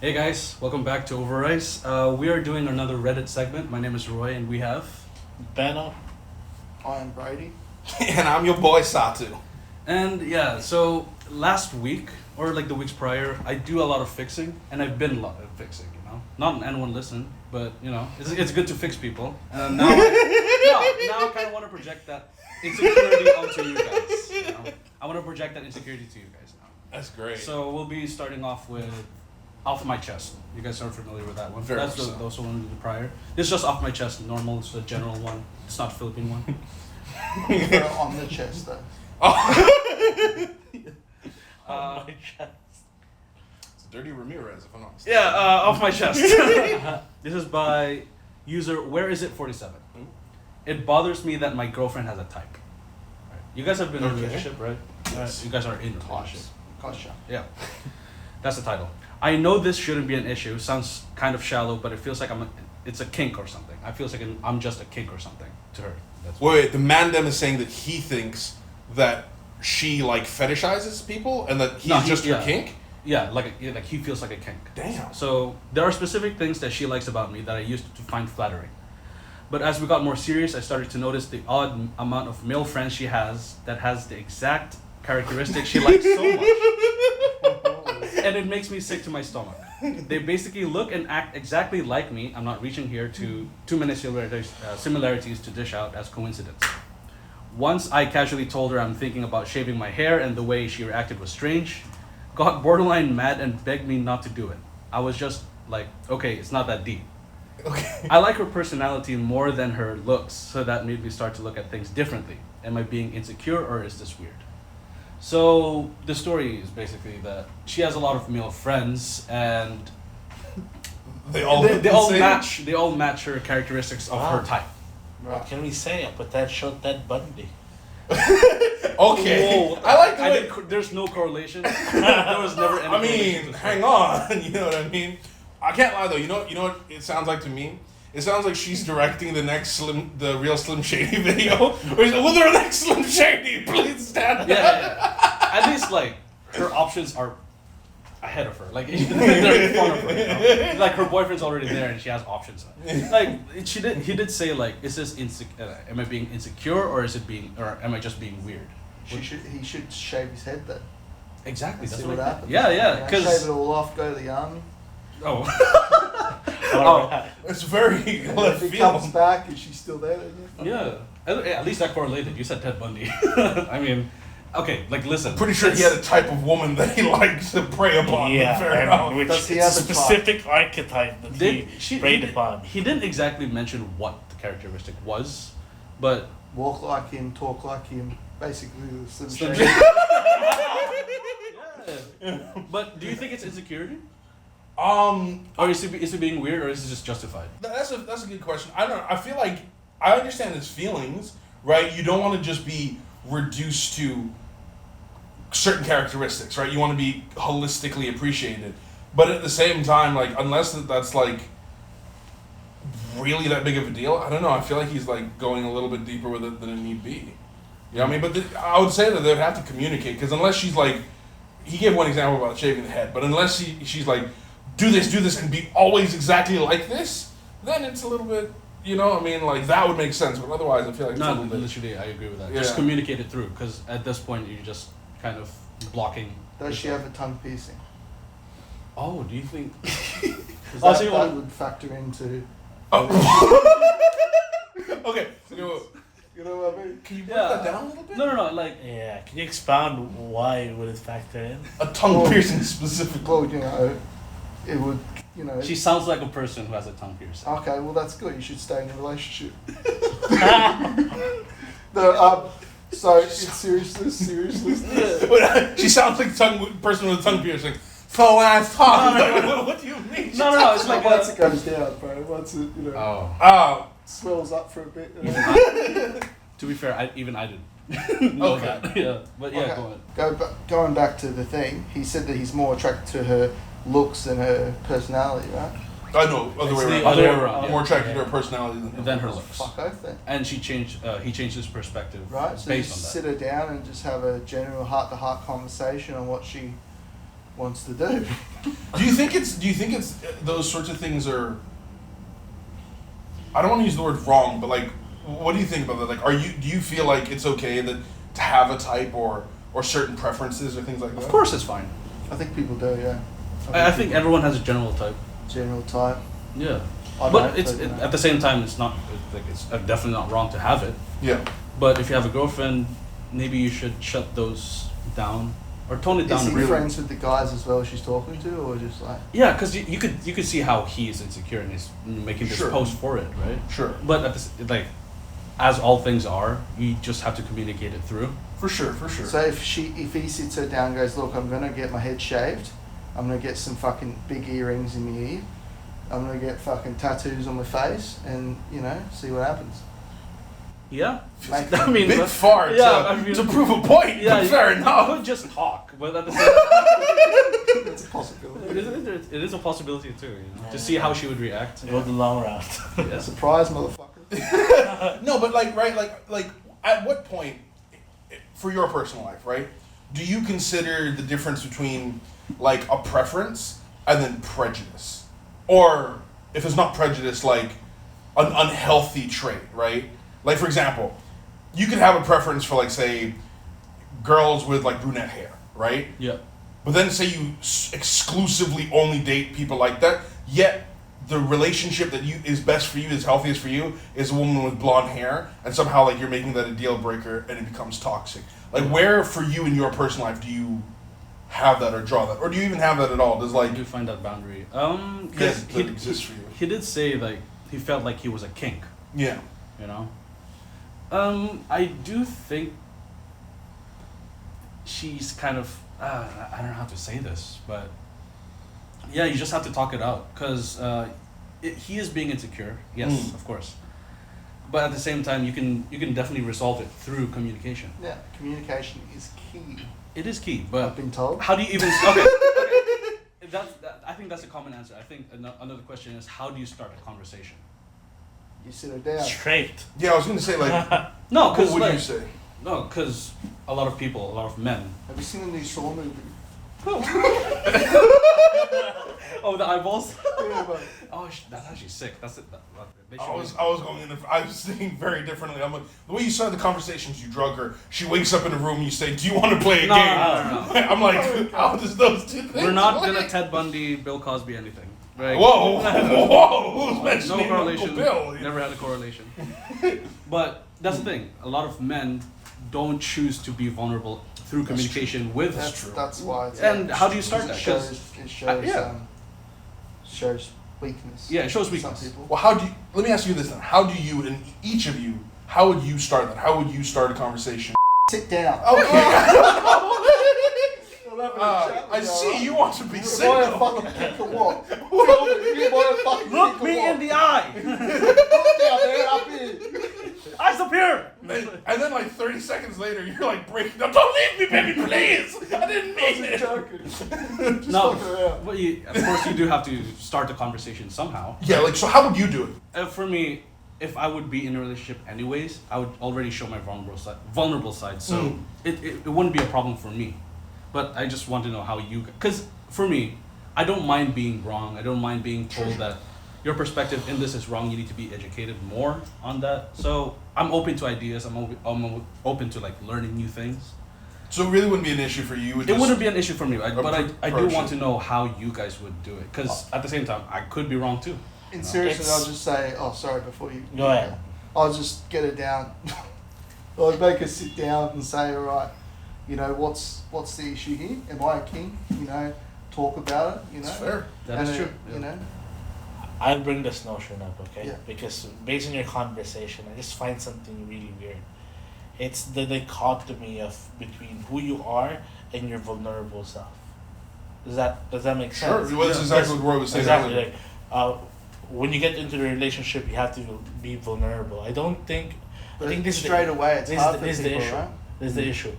Hey guys, welcome back to OverRice. We are doing another Reddit segment. My name is Roy, and we have. Banner. I am Brady. And I'm your boy Satu. And yeah, so last week, or like the weeks prior, I do a lot of fixing, and I've been a lot of fixing, Not anyone listen, but, it's good to fix people. And now I kind of want to project that insecurity onto you guys, I want to project that insecurity to you guys now. That's great. So we'll be starting off with Off My Chest. You guys are familiar with that one. Very That's much so. the also one we did prior. This is just Off My Chest, normal. It's the general one. It's not Philippine one. On the chest, though. Oh my chest. It's Dirty Ramirez, if I'm not mistaken. Yeah, Off My Chest. This is by user Where Is It 47. It bothers me that my girlfriend has a type. Right. You guys have been in a Okay. relationship, right? Yes. You guys are in a relationship. Gotcha. Yeah. That's the title. I know this shouldn't be an issue. Sounds kind of shallow, but it feels like it's a kink or something. I feel like I'm just a kink or something to her. That's Wait, the Mandem is saying that he thinks that she like fetishizes people and that he's just her kink? Yeah, like he feels like a kink. Damn. So there are specific things that she likes about me that I used to find flattering. But as we got more serious, I started to notice the odd amount of male friends she has that has the exact characteristics she likes so much. And it makes me sick to my stomach. They basically look and act exactly like me. I'm not reaching here to too many similarities to dish out as coincidence. Once I casually told her I'm thinking about shaving my hair and the way she reacted was strange, got borderline mad and begged me not to do it. I was just like, okay, it's not that deep. Okay. I like her personality more than her looks, so that made me start to look at things differently. Am I being insecure or is this weird? So the story is basically that she has a lot of male friends and They all they all match her characteristics of her type. What can we say? I put that shot that Bundy. Okay. Whoa, I like the way. there's no correlation. There was never any I correlation to mean, this hang story. on. You know what I mean? I can't lie though. You know what it sounds like to me? It sounds like she's directing the next the real Slim Shady video. Where she's like, will the next Slim Shady please stand up? Yeah. At least like her options are ahead of her. Like they're in front of her. Like her boyfriend's already there and she has options. Like he did say like, is this am I being insecure or am I just being weird? He should shave his head then. Exactly. And That's see what what I happens. think. Yeah. Shave Because it all off, go to the army. Alright. It's very left If he comes field. back, is she still there? Then yeah. At least that correlated. You said Ted Bundy. I mean, okay. Like listen. Pretty sure he had a type of woman that he likes to prey upon. Yeah, Fair enough. which Does he it's have a a specific archetype that he preyed upon. He didn't exactly mention what the characteristic was, but walk like him, talk like him. Basically, the Slim Slim Shady. yeah. But do you think it's insecurity? Um, Or is it being weird, or is it just justified? That's a good question. I don't know. I feel like I understand his feelings, right? You don't want to just be reduced to certain characteristics, right? You want to be holistically appreciated, but at the same time, like unless that's like really that big of a deal, I don't know. I feel like he's like going a little bit deeper with it than it need be. You know what I mean? But I would say that they'd have to communicate because unless she's like, he gave one example about shaving the head, but unless she's like, do this, and be always exactly like this, then it's a little bit, I mean, like, that would make sense, but otherwise I feel like it's a No, little bit... literally, I agree with that. Yeah. Just communicate it through, because at this point, you're just kind of blocking. Does she have a tongue piercing? Oh, do you think... Because so you that want- would factor into... Okay, You know what I mean? can you break Yeah. that down a little bit? No, like... Yeah, can you expound why would it factor in? A tongue piercing specifically. Well, it would, She sounds like a person who has a tongue piercing. Okay, well that's good. You should stay in a relationship. No, so in seriously. She sounds like a person with a tongue piercing. So when I talk, what do you mean? No, it's like Once it goes down, bro. Once it, Oh. swells up for a bit. To be fair, I didn't know Okay. that. Yeah, but yeah, Okay. go ahead. Going back to the thing, he said that he's more attracted to her looks than her personality, right? I know, other It's way the around. other way around, More yeah. attracted to her personality Than her looks. Fuck oath then. And he changed his perspective Right? So based just on sit her down and just have a general heart-to-heart conversation on what she wants to do. Do you think it's those sorts of things are? I don't want to use the word wrong, but like, what do you think about that? Like, do you feel like it's okay that to have a type or certain preferences or things like that? Of course, it's fine. I think people do, yeah. I think everyone has a general type. General type. Yeah, I but don't, it's but, you know. at the same time, it's definitely not wrong to have it. Yeah. But if you have a girlfriend, maybe you should shut those down or tone it down. Is he really. friends with the guys as well she's talking to, or just like? Yeah, because you could see how he is insecure and is making this Sure. post for it, right? Sure. But as all things are, you just have to communicate it through. For sure. So if he sits her down and goes, look, I'm gonna get my head shaved, I'm gonna get some fucking big earrings in my ear, I'm gonna get fucking tattoos on my face, and see what happens. Yeah, Make I mean, bit far to prove a point. Yeah, but fair you enough. could just talk, but at the same time, It's a possibility. it is a possibility too. To see how she would react. Go the long route. Yeah. Surprise, motherfucker. No, but like at what point for your personal life, right? Do you consider the difference between like a preference and then prejudice? Or if it's not prejudice, like an unhealthy trait, right? Like for example, you could have a preference for like say girls with like brunette hair, right? Yeah. But then say you exclusively only date people like that, yet the relationship that is best for you, is healthiest for you, is a woman with blonde hair, and somehow like you're making that a deal breaker and it becomes toxic. Like where for you in your personal life do you have that or draw that, or do you even have that at all? Does like You find that boundary. yes, he that exists for you? He did say like he felt like he was a kink. Yeah. You know. I do think she's kind of I don't know how to say this, but yeah, you just have to talk it out because he is being insecure. Yes, of course, but at the same time, you can definitely resolve it through communication. Yeah, communication is key. It is key, but I've been told. how do you even okay? I think that's a common answer. I think another question is how do you start a conversation? You sit her down. Straight. Yeah, I was gonna say like No, what because would you say? no, because a lot of men. Have you seen the new Saw movie? Oh, the eyeballs. Yeah, but Oh, that's actually sick. That's it. They should I was thinking very differently. I'm like, the way you started the conversations, you drug her. She wakes up in a room. You say, "Do you want to play a No, game?" no. I'm like, how does those two things? We're not relate? gonna Ted Bundy, Bill Cosby, anything. Right? Whoa, whoa! Who's mentioning No correlation. Uncle Bill? Never had a correlation. But that's the thing. A lot of men don't choose to be vulnerable through communication with. that's why. It's And how do you start that? It 'Cause- shows yeah. shows weakness. Yeah, it shows to weakness. Some people. Well, how do you? Let me ask you this then. How do you, and each of you, how would you start that? How would you start a conversation? Sit down. Okay. I You see you want to be Am I a single. fucking kick or what? Tell me, am I a fucking Look kick or me what? in the eye. Look down there, up here. Eyes up here. And then like 30 seconds later, you're like breaking up. Don't leave me, baby, please. I didn't mean I'm it. joking. Just No, fucking around. but of course you do have to start the conversation somehow. Yeah, like so. How would you do it? For me, if I would be in a relationship anyways, I would already show my vulnerable side. So it wouldn't be a problem for me. But I just want to know how you... Because for me, I don't mind being wrong. I don't mind being told that your perspective in this is wrong. You need to be educated more on that. So I'm open to ideas. I'm open to like learning new things. So it really wouldn't be an issue for you. It wouldn't be an issue for me. But I do approach want it. to know how you guys would do it. Because at the same time, I could be wrong too. In seriousness, It's- I'll just say, oh, sorry, before you... Go ahead. I'll just get her down. I'll make her sit down and say, all right, what's the issue here? Am I a king? Talk about it, It's fair. That is And, true. You know, I'll bring this notion up, okay? Yeah. Because based on your conversation, I just find something really weird. It's the dichotomy of between who you are and your vulnerable self. Does that make Sure. sense? Well, that's exactly what Roy was saying Exactly. earlier. Like, when you get into the relationship, you have to be vulnerable. I think this is straight away it's this hard is for this is people, the issue. right? This is the issue.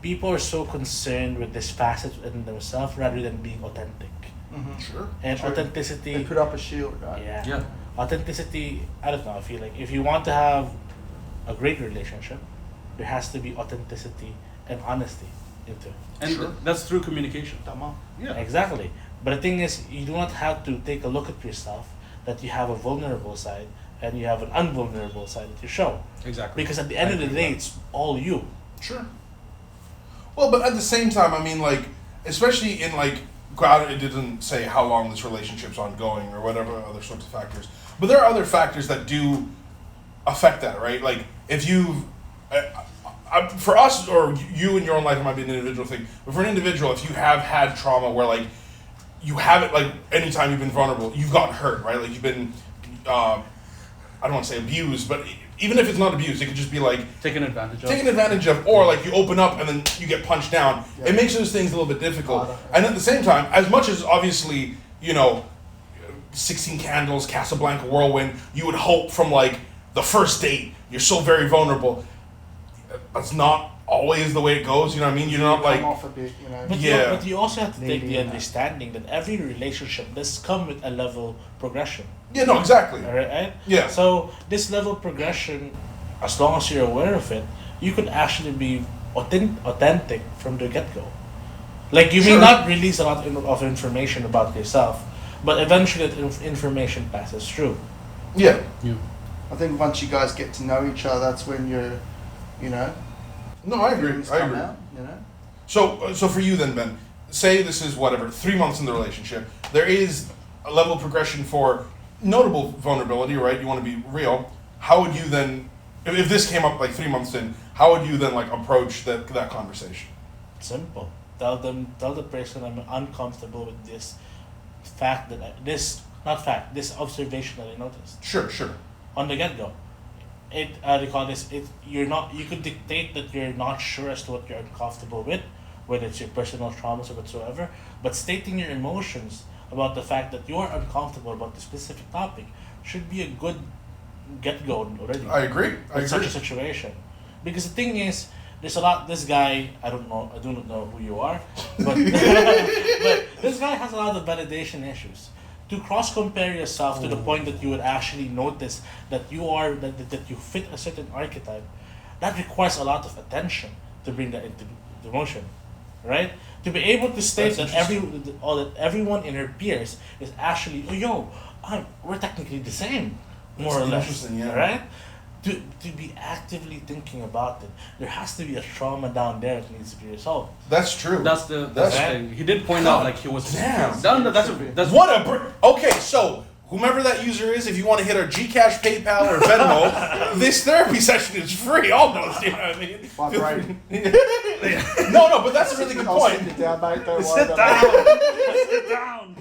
People are so concerned with this facet in themselves rather than being authentic. Mm-hmm. Sure. And True. authenticity. They put up a shield, right? Yeah. Yeah. Authenticity, I don't know, I feel like if you want to have a great relationship, there has to be authenticity and honesty. into. And Sure. that's through communication. Yeah. Exactly. But the thing is, you do not have to take a look at yourself that you have a vulnerable side and you have an unvulnerable side that you show. Exactly. Because at the end of the day, it's all you. Sure. Well, but at the same time, I mean, like, especially in like, it didn't say how long this relationship's ongoing or whatever other sorts of factors. But there are other factors that do affect that, right? Like, if you, for us or you in your own life, it might be an individual thing. But for an individual, if you have had trauma where like you haven't, like, anytime you've been vulnerable, you've gotten hurt, right? Like, you've been, I don't want to say abused, but even if it's not abused, it could just be like Taken advantage of, or like you open up and then you get punched down. Yeah. It makes those things a little bit difficult. And at the same time, as much as obviously, 16 Candles, Casablanca, Whirlwind, you would hope from like the first date, you're so very vulnerable. That's not always the way it goes, you know what I mean? You're not like, come off a bit, But, Yeah. but you also have to take Maybe the not. understanding that every relationship does come with a level progression. yeah, no, exactly. Right? Yeah. So this level progression, as long as you're aware of it, you could actually be authentic from the get-go. Like, you may Sure. not release a lot of information about yourself, but eventually that information passes through. Yeah. I think once you guys get to know each other, that's when you're, No, I agree. things I come agree. out, So for you then, Ben, say this is whatever, 3 months in the relationship. There is a level of progression for notable vulnerability, right? You want to be real. How would you then, if this came up like 3 months in, how would you then like approach that conversation? Simple. Tell the person I'm uncomfortable with this fact this observation that I noticed Sure. on the get-go. You could dictate that you're not sure as to what you're uncomfortable with, whether it's your personal traumas or whatsoever, but stating your emotions about the fact that you're uncomfortable about the specific topic should be a good get-go already. I agree. With such a situation. Because the thing is, there's a lot, this guy, I do not know who you are, but, but this guy has a lot of validation issues. To cross-compare yourself to the point that you would actually notice that that you fit a certain archetype, that requires a lot of attention to bring that into the motion, right? To be able to state That's that everyone in her peers is actually, we're technically the same, more That's or less, interesting, yeah. right? To be actively thinking about it, there has to be a trauma down there that needs to be resolved. That's true. That's the That's- thing. He did point out like he was. Damn. That's What okay, so whomever that user is, if you want to hit our Gcash, PayPal, or Venmo, this therapy session is free almost, you know what I mean? Vibrating. No, but that's a really good I'll point. sit you down, mate. Don't worry Sit about down. it. Sit down.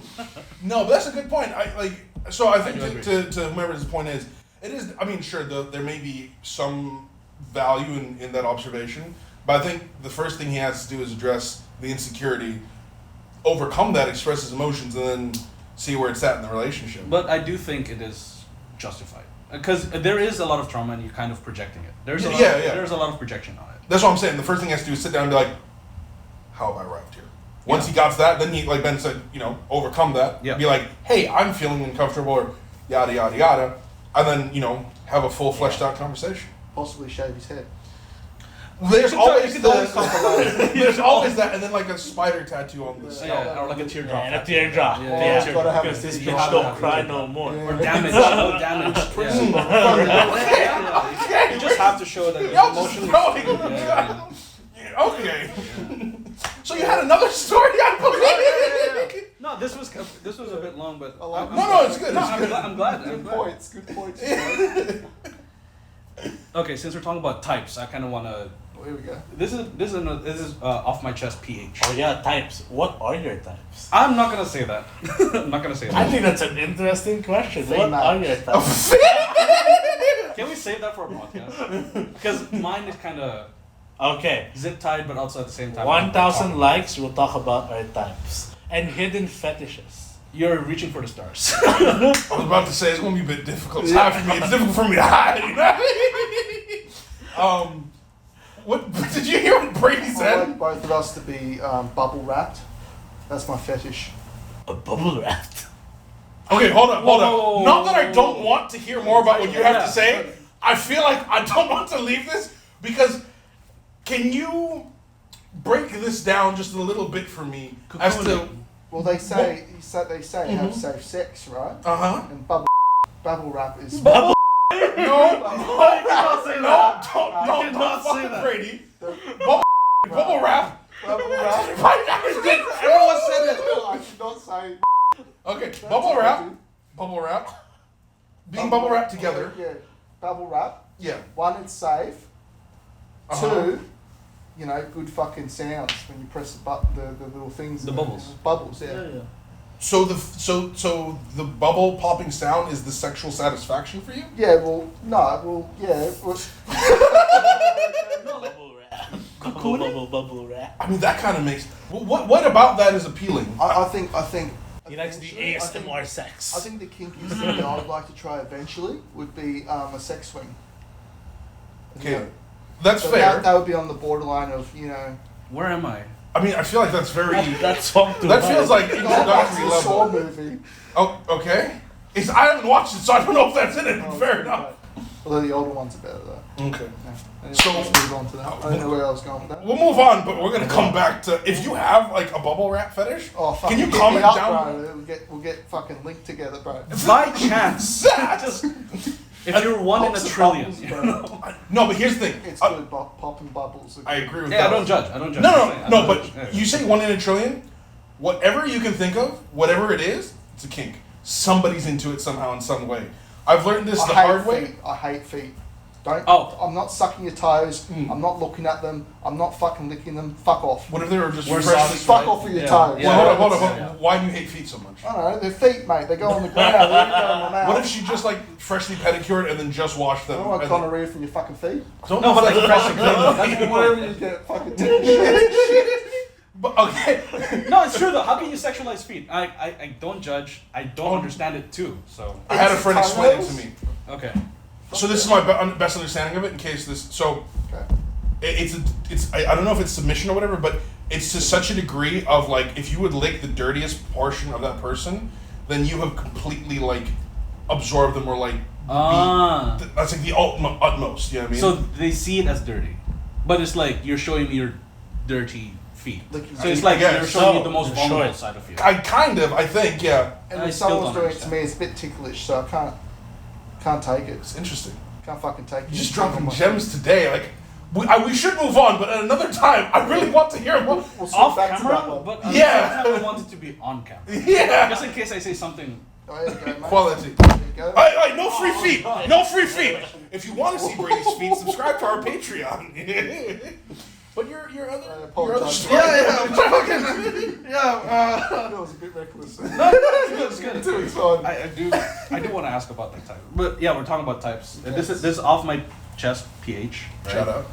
No, but that's a good point. I think do agree. to whomever his point is, it is. I mean, sure, there may be some value in that observation, but I think the first thing he has to do is address the insecurity, overcome that, express his emotions, and then see where it's at in the relationship. But I do think it is justified because there is a lot of trauma and you're kind of projecting it. There's a lot There's a lot of projection on it. That's what I'm saying. The first thing he has to do is sit down and be like, how have I arrived here? Once he got to that, then he, like Ben said, overcome that. Yeah. Be like, hey, I'm feeling uncomfortable, or yada, yada, yada. And then, have a full fleshed out conversation. Possibly shave his head. There's always you could always compromise. there's always that, and then like a spider tattoo on the Yeah. side. Yeah, or like a teardrop. And a teardrop. Yeah, Yeah, yeah. gotta have Because a this teardrop. bitch don't cry no more. Yeah. Or damage. No damage. Yeah. You just have to show that it's Y'all just emotionally. throwing Yeah. Okay. So you had another story, I believe. No, this was a bit long, but I like I'm- this. No, it's good. No, It's good. I'm glad. Good points. Okay, since we're talking about types, I kind of want to. Here we go. This is off my chest. PH. Oh yeah, types. What are your types? I'm not gonna say that. I'm not gonna say I that. think that's an interesting question. Female. What are your types? Can we save that for a podcast? Because mine is kind of Okay. zip tied, but also at the same time. 1,000 likes, we'll talk about our types. And hidden fetishes. You're reaching for the stars. I was about to say it's gonna be a bit difficult. It's hard for me. It's difficult for me to hide. You know? What did you hear what Brady I said? like both of us to be bubble wrapped. That's my fetish. A bubble wrapped. Okay, hold on. Whoa. Not that I don't want to hear more about what you have Yeah. to say. I feel like I don't want to leave this because can you break this down just a little bit for me as to? Well, they say have safe sex, right? And bubble wrap is No, cannot say that. don't say fuck that. Brady. Bubble wrap. bubble wrap. Everyone said it. I should not say. Okay, bubble wrap. Being bubble wrapped together. Yeah, bubble wrap. Yeah. One, it's safe. Two, you know, good fucking sounds when you press the button, the little things. The bubbles. Bubbles, yeah. So the bubble popping sound is the sexual satisfaction for you? Yeah, well, no, well, yeah. Well, Bubble wrap. Bubble wrap. I mean, that kind of makes. What about that is appealing? I think. He likes the ASMR sex. I think the kinkiest thing that I'd like to try eventually would be a sex swing. Okay, Yeah. that's So fair. that would be on the borderline of, you know. Where am I? I mean, I feel like that's very. That's song too. That feels like That's introductory a Saw level. movie. Oh, okay. I haven't watched it, so I don't know if that's in it. Oh, Fair okay, enough. right. Although the older ones are better though. Okay. Yeah. Anyway, So- let's move on to that. I don't know where I was going with that. We'll move on, but we're gonna come back to if you have like a bubble wrap fetish. Oh, fucking Can you hit comment me up, down? bro. We'll get fucking linked together, bro. By chance, Just, if you're one in a Pops and trillion. bubbles, You bro. know? no, but here's the thing. It's good, popping bubbles. I agree with Yeah, that. I don't judge. I don't judge. No, but you say 1 in a trillion. Whatever you can think of, whatever it is, it's a kink. Somebody's into it somehow in some way. I've learned this the hard way. I hate feet. Don't. Oh. I'm not sucking your toes. I'm not looking at them. I'm not fucking licking them. Fuck off. What if they were just We're freshly? saucy. Fuck off with your Yeah. toes. Yeah. Well, hold on. Yeah. Why do you hate feet so much? I don't know. They're feet, mate. They go on the ground. They don't go in my mouth. What if she just like freshly pedicured and then just washed them? I don't want and then- gonorrhea from your fucking feet. Don't No, but like fresh fresh and clean. That's the Whatever point. you get, fucking take shit. But okay, No, it's true though. How can you sexualize feet? I don't judge. I don't understand it too. So I had a friend explain it to me. okay. So this is my best understanding of it. In case this, so Okay. I don't know if it's submission or whatever, but it's to such a degree of like if you would lick the dirtiest portion of that person, then you have completely like absorbed them or like that's like the utmost. You know what I mean? So they see it as dirty, but it's like you're showing me your dirty feet. Licking So it's feet. like I you're guess. showing me the most You're vulnerable showing. side of you. I think, yeah, And I if still someone's don't doing it to me, it's a bit ticklish, so I can't take it. it's interesting. Can't fucking take it. You're just dropping gems today. Like we should move on, but at another time, I really want to hear more. We'll swing Off back to that camera, one. but at Yeah. the same time I want it to be on camera. Yeah, Just in case I say something. Oh, there you go, mate. quality. There you go. Hey, no free feet. No free feet. If you want to see Brady's feet, subscribe to our Patreon. But your other, I your other apologize. story. That was a bit reckless. It's good. Too excited. I do want to ask about that type. But yeah, we're talking about types. This is off my chest PH. Right? Shout out.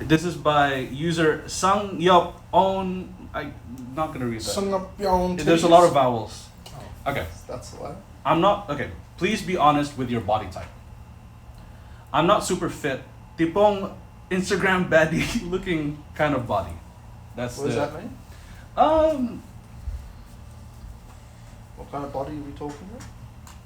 This is by user Sang Yup On. I'm not gonna read that. Sung up your own There's a lot of vowels. Okay. That's the way. I'm not okay. Please be honest with your body type. I'm not super fit. Tipong Instagram baddie looking kind of body. That's What does that mean? um What kind of body are we talking about?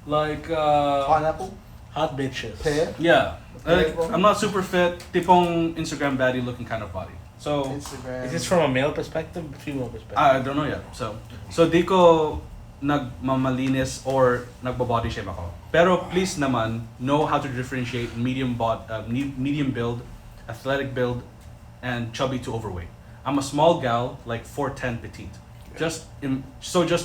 like Pineapple? Hot bitches. Pear? yeah. Like, body? I'm not super fit. Tipong Instagram baddie looking kind of body. So Instagram. Is this from a male perspective, female perspective? I don't know yet. So di ko nagmamalinis or nagbabody shape ako. Pero please naman know how to differentiate medium build, athletic build, and chubby to overweight. I'm a small gal, like 4'10" petite. Just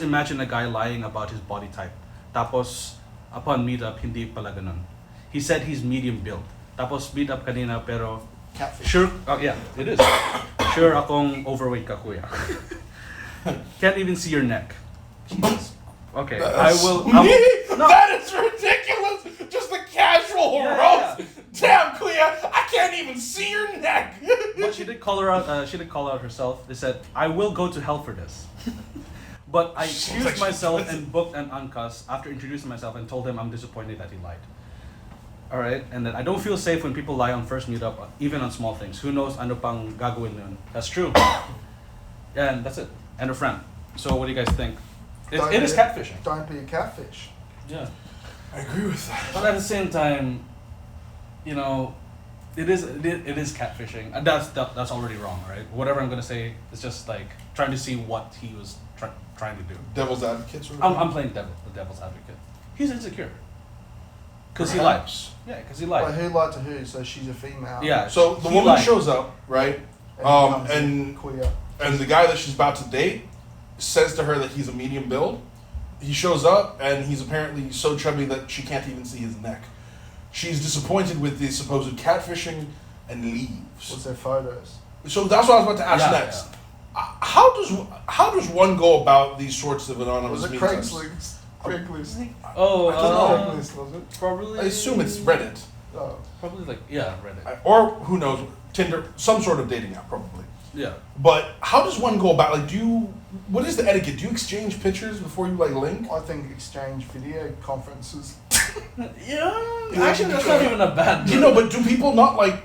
imagine a guy lying about his body type. Tapos upon meetup hindi pala ganun. He said he's medium build. Tapos meet up kanina pero Catfish. sure, yeah, it is. Sure akong overweight ka kuya. Can't even see your neck. Jesus. Okay, I will. No. That is ridiculous. Just a casual Yeah, roast. yeah. Damn, Kuya, I can't even see your neck. But she did call her out. She did call out herself. They said, "I will go to hell for this." But I Seems like excused she myself does. and booked an uncuss after introducing myself and told him I'm disappointed that he lied. All right, and then I don't feel safe when people lie on first meetup, even on small things. Who knows ano pang gagawin nun? That's true. And that's it. And a friend. So what do you guys think? It is catfishing. Don't be a catfish. Yeah. I agree with that. But at the same time, you know, It is catfishing. And that's already wrong, right? Whatever I'm gonna say is just like trying to see what he was trying to do. Devil's advocate sort of I'm playing the devil's advocate. He's insecure. Because he lied. Yeah, because he lied. Like, who lied to who? So she's a female. Yeah. So the he woman lied. shows up, right? And, And queer. and the guy that she's about to date says to her that he's a medium build. He shows up and he's apparently so chubby that she can't even see his neck. She's disappointed with the supposed catfishing and leaves. What's their photos? So that's what I was about to ask Yeah, next. How does one go about these sorts of anonymous Was it meetups? Craigslist? Craigslist. Oh, I don't know. Craigslist, was it? probably. I assume it's Reddit. Oh. Probably like Reddit. Or who knows, Tinder, some sort of dating app probably. Yeah. But how does one go about, like, what is the etiquette? Do you exchange pictures before you, like, link? I think exchange video conferences. Yeah. Actually, that's not even a bad. You know, but do people not, like,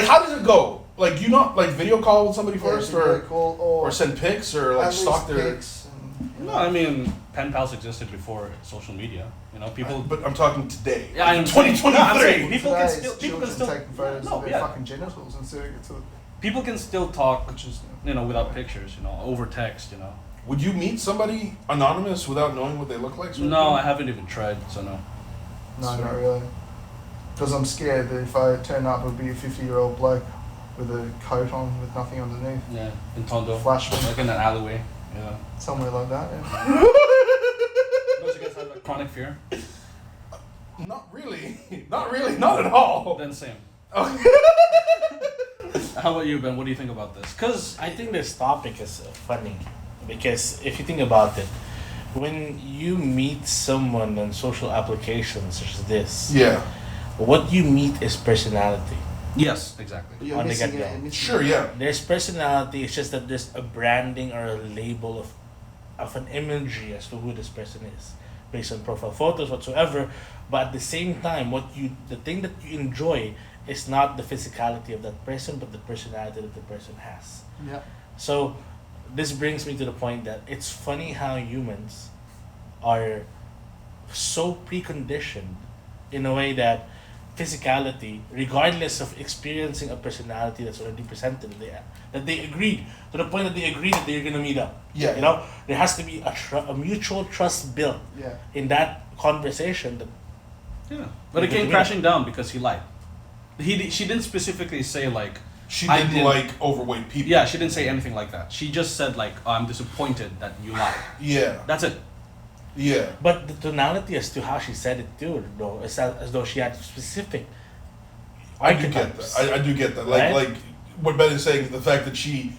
how does it go? Like, do you not, like, video call with somebody first, video or call, or send pics, or, like, at stalk least their... pics and, you No, know. I mean, pen pals existed before social media. You know, people. But I'm talking today. Yeah, I'm 2023. I'm saying people Today, can still. People can children still. taking photos No, of their yeah. fucking genitals and sending it to them. People can still talk. Which is, You know, without pictures. You know, over text. You know. Would you meet somebody anonymous without knowing what they look like? sort of No, thing? I haven't even tried. So no. No, Sure. not really. Because I'm scared that if I turn up, it'll be a 50-year-old bloke with a coat on with nothing underneath. Yeah, in Tondo. Flash me. Like in an alleyway. Yeah. Somewhere like that, yeah. Don't you guys have like chronic fear? Not really. Not really. Not at all. Then same. Okay. How about you, Ben? What do you think about this? Cause I think this topic is funny because if you think about it, when you meet someone on social applications such as this, Yeah. what you meet is personality. yes, exactly. But you're On the missing get-go. it. You're missing Sure, it. yeah. There's personality. It's just that there's a branding or a label of an imagery as to who this person is, based on profile photos whatsoever. But at the same time, the thing that you enjoy is not the physicality of that person, but the personality that the person has. Yeah. So this brings me to the point that it's funny how humans are so preconditioned in a way that physicality, regardless of experiencing a personality that's already presented, that they agreed to the point that they agreed that they're gonna meet up. Yeah. You know, there has to be a mutual trust built Yeah. in that conversation. That Yeah. But it came crashing down because he lied. She didn't specifically say like. She I didn't didn't- like overweight people. Yeah, she didn't say anything like that. She just said like, oh, "I'm disappointed that you lied." Yeah. That's it. Yeah. But the tonality as to how she said it too, though, is as though she had specific. I do get archetypes. that. I do get that. Right? Like what Ben is saying is the fact that she,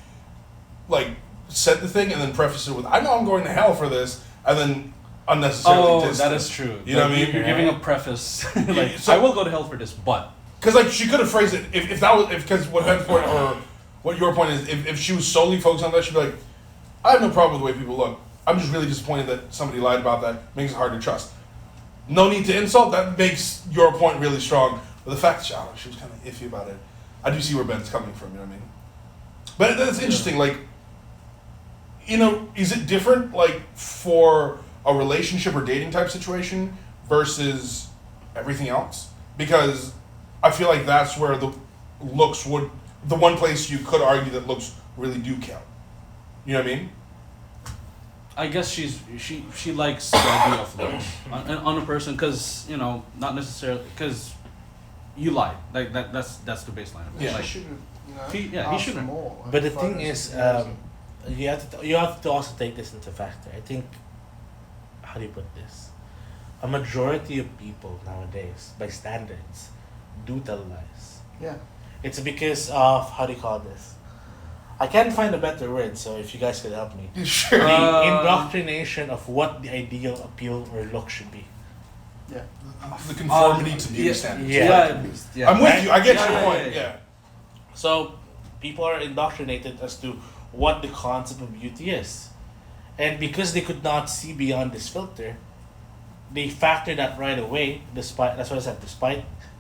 like, said the thing and then prefaced it with, "I know I'm going to hell for this," and then unnecessarily. Oh, dissed that it. is true. You know what I Like, mean? You're giving a preface. Like, So- I will go to hell for this, but. Because like she could have phrased it if that was because what Ben's point or what your point is if she was solely focused on that, she'd be like, "I have no problem with the way people look. I'm just really disappointed that somebody lied about that. Makes it hard to trust. No need to insult. That makes your point really strong. But the fact that she was kind of iffy about it, I do see where Ben's coming from. You know what I mean? But that's interesting. Like, you know, is it different like for a relationship or dating type situation versus everything else? Because I feel like that's where the one place you could argue that looks really do count. You know what I mean? I guess she likes the idea of looks on a person because you know not necessarily because you lied like that's the baseline of it. Yeah. Like, She should have, you know, He asked shouldn't. for more. But the Like, thing photos is, and videos. you have to also take this into factor. I think, how do you put this? A majority of people nowadays, by standards, do tell lies. Yeah. It's because of, how do you call this? I can't find a better word, so if you guys could help me. Sure. The indoctrination of what the ideal appeal or look should be. Yeah. The conformity to beauty standards. Yeah. I'm with you. I get Yeah, your yeah, point. yeah, Yeah. So people are indoctrinated as to what the concept of beauty is. And because they could not see beyond this filter, they factor that right away, despite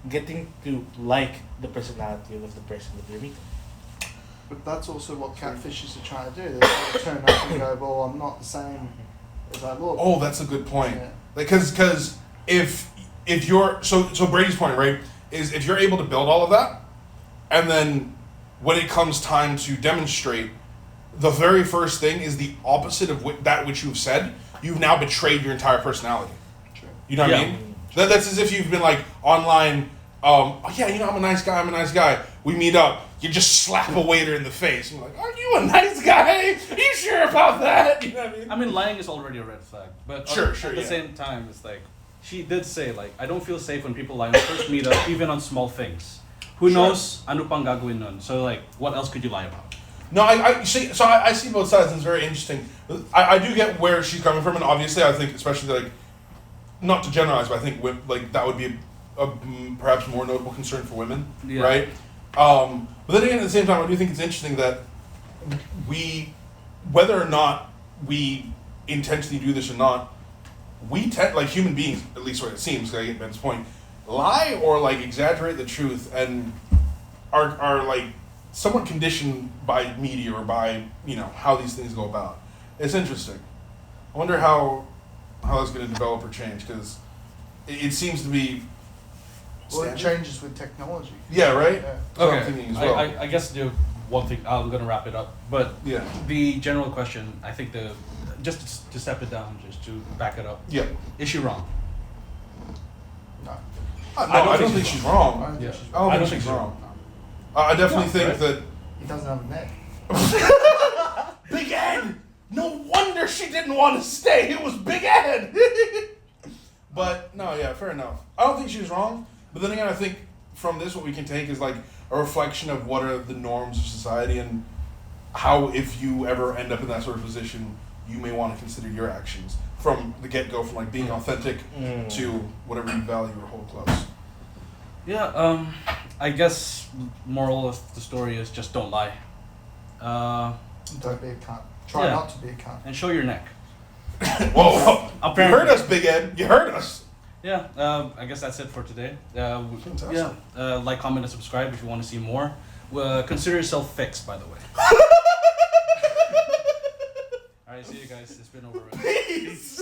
getting to like the personality of the person that they're meeting. But that's also what catfishes are trying to do. They turn up and go, well, I'm not the same as I look. Oh, that's a good point. Yeah. Because if you're so Brady's point, right, is if you're able to build all of that, and then when it comes time to demonstrate, the very first thing is the opposite of that which you've said. You've now betrayed your entire personality. True. You know what I mean? That's as if you've been like online, oh yeah, you know, I'm a nice guy. We meet up, you just slap a waiter in the face. And you're like, are you a nice guy? Are you sure about that? You know what I mean? I mean, lying is already a red flag. But Sure, at the same time, it's like, she did say, like, I don't feel safe when people lie on the first meetup, even on small things. Who knows? Ano pang gagawin nun? So, like, what else could you lie about? No, I see. So I see both sides, and it's very interesting. I do get where she's coming from, and obviously, I think, especially like, not to generalize, but I think like that would be a perhaps more notable concern for women, right? But then again, at the same time, I do think it's interesting that whether or not we intentionally do this or not, we tend, like human beings, at least what it seems, like I get Ben's point, lie or like exaggerate the truth, and are like somewhat conditioned by media or by, you know, how these things go about. It's interesting. I wonder how that's going to develop or change, because it seems to be Well, it changes with technology. Yeah, right? Yeah. That's what I'm thinking as well. I guess the one thing, I'm going to wrap it up, but Yeah. the general question, I think just to step it down, just to back it up, Yeah. is she wrong? No. I don't think she's wrong. I don't Yeah. think she's I wrong. don't think she's wrong. I definitely think right? that... He doesn't have a neck. Big Ed! No wonder she didn't want to stay. It was Big Ed! But, no, yeah, fair enough. I don't think she was wrong. But then again, I think from this, what we can take is like a reflection of what are the norms of society, and how, if you ever end up in that sort of position, you may want to consider your actions from the get-go, from like being authentic to whatever you value or hold close. Yeah, I guess moral of the story is just don't lie. Don't be a cunt. Try Yeah. not to be a cunt. And show your neck. Whoa! You Apparently. heard us, Big Ed. You heard us. Yeah, I guess that's it for today. Fantastic. Yeah, like, comment, and subscribe if you want to see more. Consider yourself fixed, by the way. Alright, see you guys. It's been OverRice. Peace.